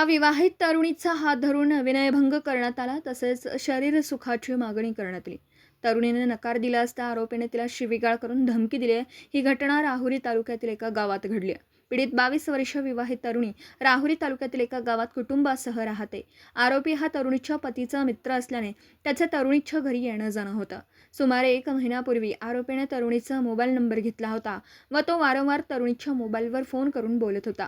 विवाहित तरुणीचा हात धरून विनयभंग करण्यात आला, तसेच शरीर सुखाची मागणी करण्यात आली. तरुणीने नकार दिला असता आरोपीने तिला शिवीगाळ करून धमकी दिली आहे. ही घटना राहुरी तालुक्यातील एका गावात घडली आहे. पीडित 22 वर्षीय विवाहित तरुणी राहुरी तालुक्यातील एका गावात कुटुंबासह राहते. आरोपी हा तरुणीच्या पतीचा मित्र असल्याने त्याचे तरुणीच्या घरी येणं जाणं होतं. सुमारे 1 महिन्यापूर्वी आरोपीने तरुणीचा मोबाईल नंबर घेतला होता व तो वारंवार तरुणीच्या मोबाईलवर फोन करून बोलत होता.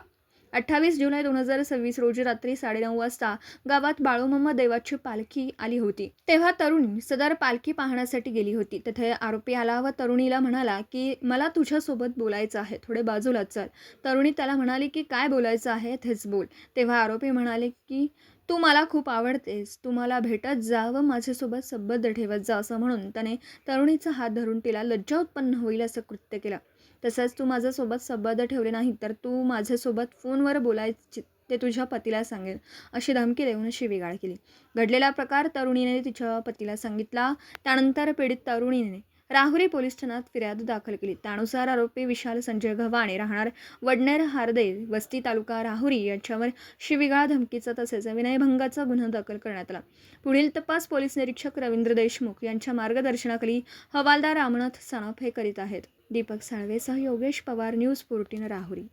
28 जुलै 2026 रोजी रात्री 9:30 वाजता गावात बाळूमामा देवाची पालखी आली होती. तेव्हा तरुणी सदर पालखी पाहण्यासाठी गेली होती. तेथे आरोपी आला व तरुणीला म्हणाला की मला तुझ्यासोबत बोलायचं आहे, थोडे बाजूला चल. तरुणी त्याला म्हणाली की काय बोलायचं आहे तेच बोल. तेव्हा आरोपी म्हणाले की तू मला खूप आवडतेस, तू मला भेटत जा व माझ्यासोबत संबंध ठेवत जा, असं म्हणून त्याने तरुणीचा हात धरून तिला लज्जा उत्पन्न होईल असं कृत्य केलं. तसंच तू माझ्यासोबत संबंध ठेवले नाही तर तू माझ्यासोबत फोनवर बोलायचे ते तुझ्या पतीला सांगेल, अशी धमकी देऊन शिवीगाळ केली. घडलेला प्रकार तरुणीने तिच्या पतीला सांगितला. त्यानंतर पीडित तरुणीने राहुरी पोलीस ठाण्यात फिर्याद दाखल केली. त्यानुसार आरोपी विशाल संजय गव्हाणे राहणार वडनेर हार्दे वस्ती तालुका राहुरी यांच्यावर शिवीगाळ, धमकीचा तसेच विनयभंगाचा गुन्हा दाखल करण्यात आला. पुढील तपास पोलीस निरीक्षक रवींद्र देशमुख यांच्या मार्गदर्शनाखाली हवालदार रामनाथ सानप हे करीत आहेत. दीपक साळवेसह योगेश पवार, न्यूज 14 राहुरी.